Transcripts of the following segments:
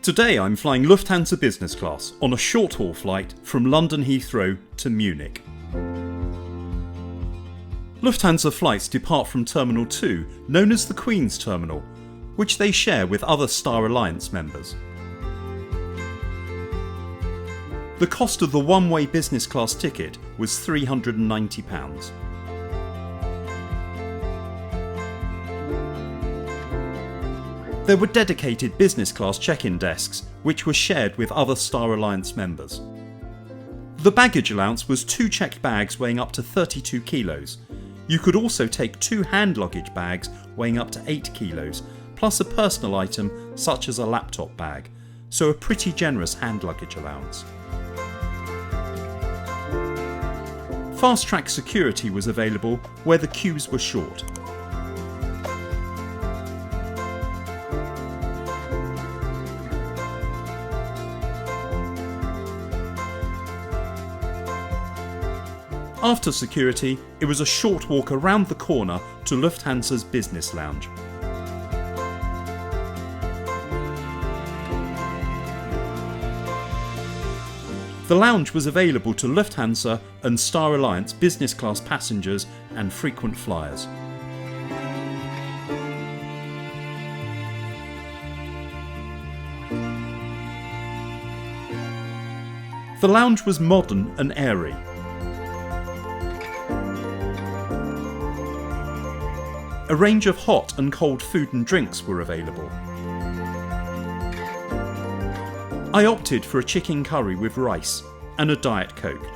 Today I'm flying Lufthansa Business Class on a short-haul flight from London Heathrow to Munich. Lufthansa flights depart from Terminal 2, known as the Queen's Terminal, which they share with other Star Alliance members. The cost of the one-way business class ticket was £390. There were dedicated business class check-in desks, which were shared with other Star Alliance members. The baggage allowance was 2 checked bags weighing up to 32 kilos. You could also take 2 hand luggage bags weighing up to 8 kilos, plus a personal item such as a laptop bag, so a pretty generous hand luggage allowance. Fast-track security was available where the queues were short. After security, it was a short walk around the corner to Lufthansa's business lounge. The lounge was available to Lufthansa and Star Alliance business class passengers and frequent flyers. The lounge was modern and airy. A range of hot and cold food and drinks were available. I opted for a chicken curry with rice and a Diet Coke.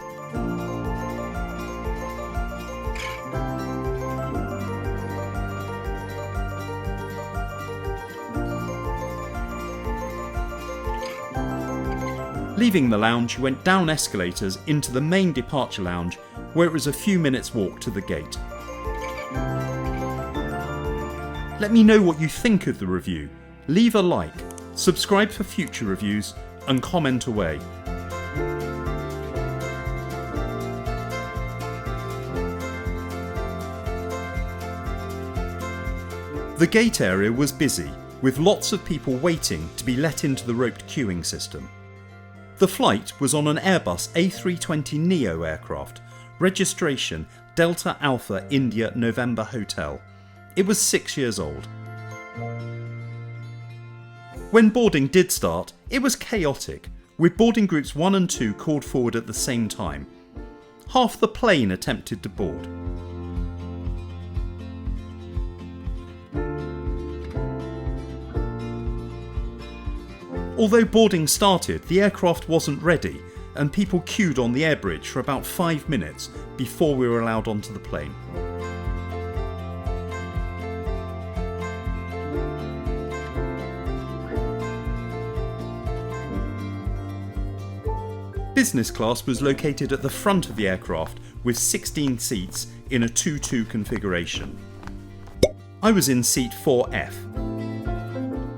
Leaving the lounge, you went down escalators into the main departure lounge, where it was a few minutes walk to the gate. Let me know what you think of the review. Leave a like, subscribe for future reviews, and comment away. The gate area was busy, with lots of people waiting to be let into the roped queuing system. The flight was on an Airbus A320neo aircraft, registration Delta Alpha India November Hotel. It was 6 years old. When boarding did start, it was chaotic, with boarding groups 1 and 2 called forward at the same time. Half the plane attempted to board. Although boarding started, the aircraft wasn't ready, and people queued on the air bridge for about 5 minutes before we were allowed onto the plane. Business class was located at the front of the aircraft with 16 seats in a 2-2 configuration. I was in seat 4F.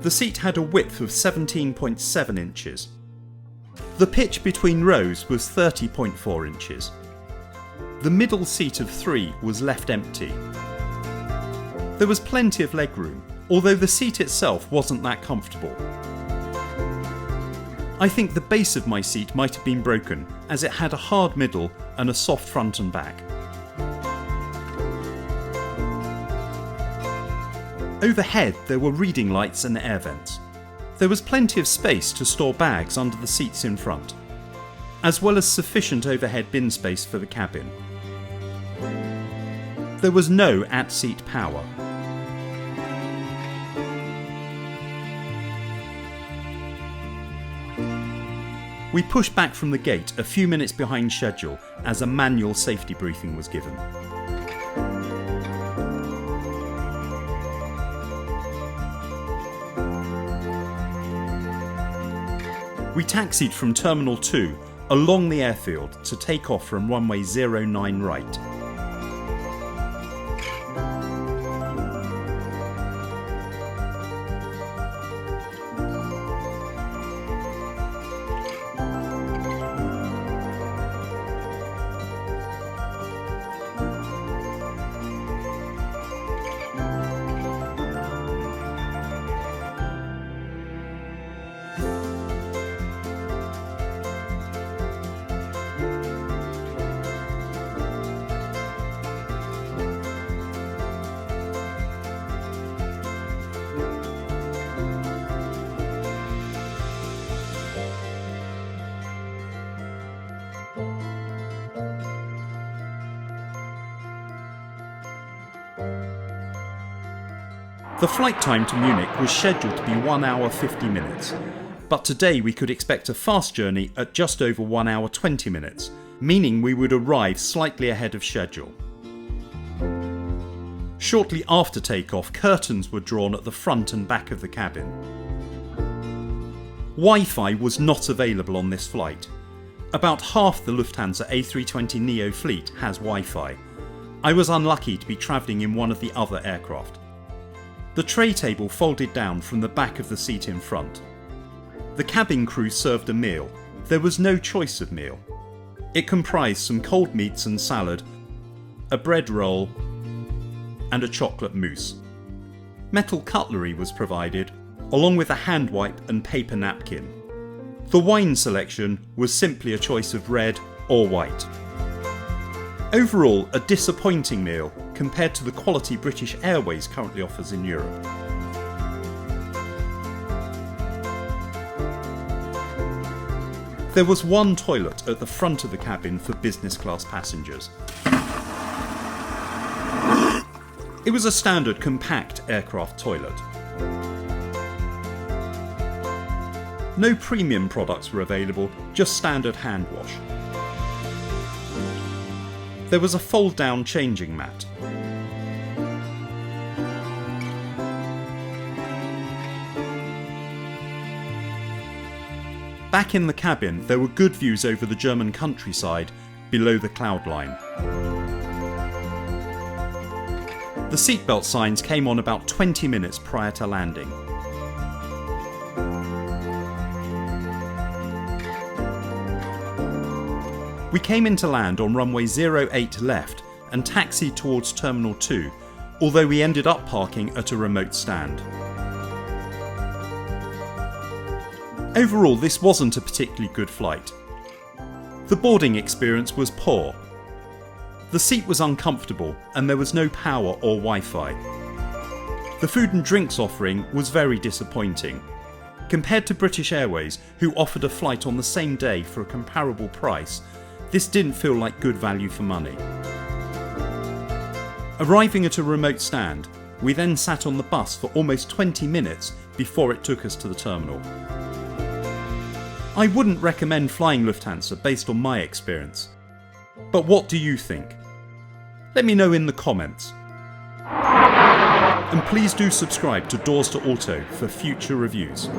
The seat had a width of 17.7 inches. The pitch between rows was 30.4 inches. The middle seat of 3 was left empty. There was plenty of legroom, although the seat itself wasn't that comfortable. I think the base of my seat might have been broken, as it had a hard middle and a soft front and back. Overhead there were reading lights and air vents. There was plenty of space to store bags under the seats in front, as well as sufficient overhead bin space for the cabin. There was no at-seat power. We pushed back from the gate a few minutes behind schedule as a manual safety briefing was given. We taxied from Terminal 2 along the airfield to take off from runway 09 right. The flight time to Munich was scheduled to be 1 hour 50 minutes, but today we could expect a fast journey at just over 1 hour 20 minutes, meaning we would arrive slightly ahead of schedule. Shortly after takeoff, curtains were drawn at the front and back of the cabin. Wi-Fi was not available on this flight. About half the Lufthansa A320neo fleet has Wi-Fi. I was unlucky to be travelling in one of the other aircraft. The tray table folded down from the back of the seat in front. The cabin crew served a meal. There was no choice of meal. It comprised some cold meats and salad, a bread roll, and a chocolate mousse. Metal cutlery was provided, along with a hand wipe and paper napkin. The wine selection was simply a choice of red or white. Overall, a disappointing meal compared to the quality British Airways currently offers in Europe. There was one toilet at the front of the cabin for business class passengers. It was a standard compact aircraft toilet. No premium products were available, just standard hand wash. There was a fold-down changing mat. Back in the cabin, there were good views over the German countryside below the cloud line. The seatbelt signs came on about 20 minutes prior to landing. We came into land on runway 08 left and taxied towards Terminal 2, although we ended up parking at a remote stand. Overall, this wasn't a particularly good flight. The boarding experience was poor. The seat was uncomfortable and there was no power or Wi-Fi. The food and drinks offering was very disappointing. Compared to British Airways, who offered a flight on the same day for a comparable price, this didn't feel like good value for money. Arriving at a remote stand, we then sat on the bus for almost 20 minutes before it took us to the terminal. I wouldn't recommend flying Lufthansa based on my experience. But what do you think? Let me know in the comments. And please do subscribe to Doors to Auto for future reviews.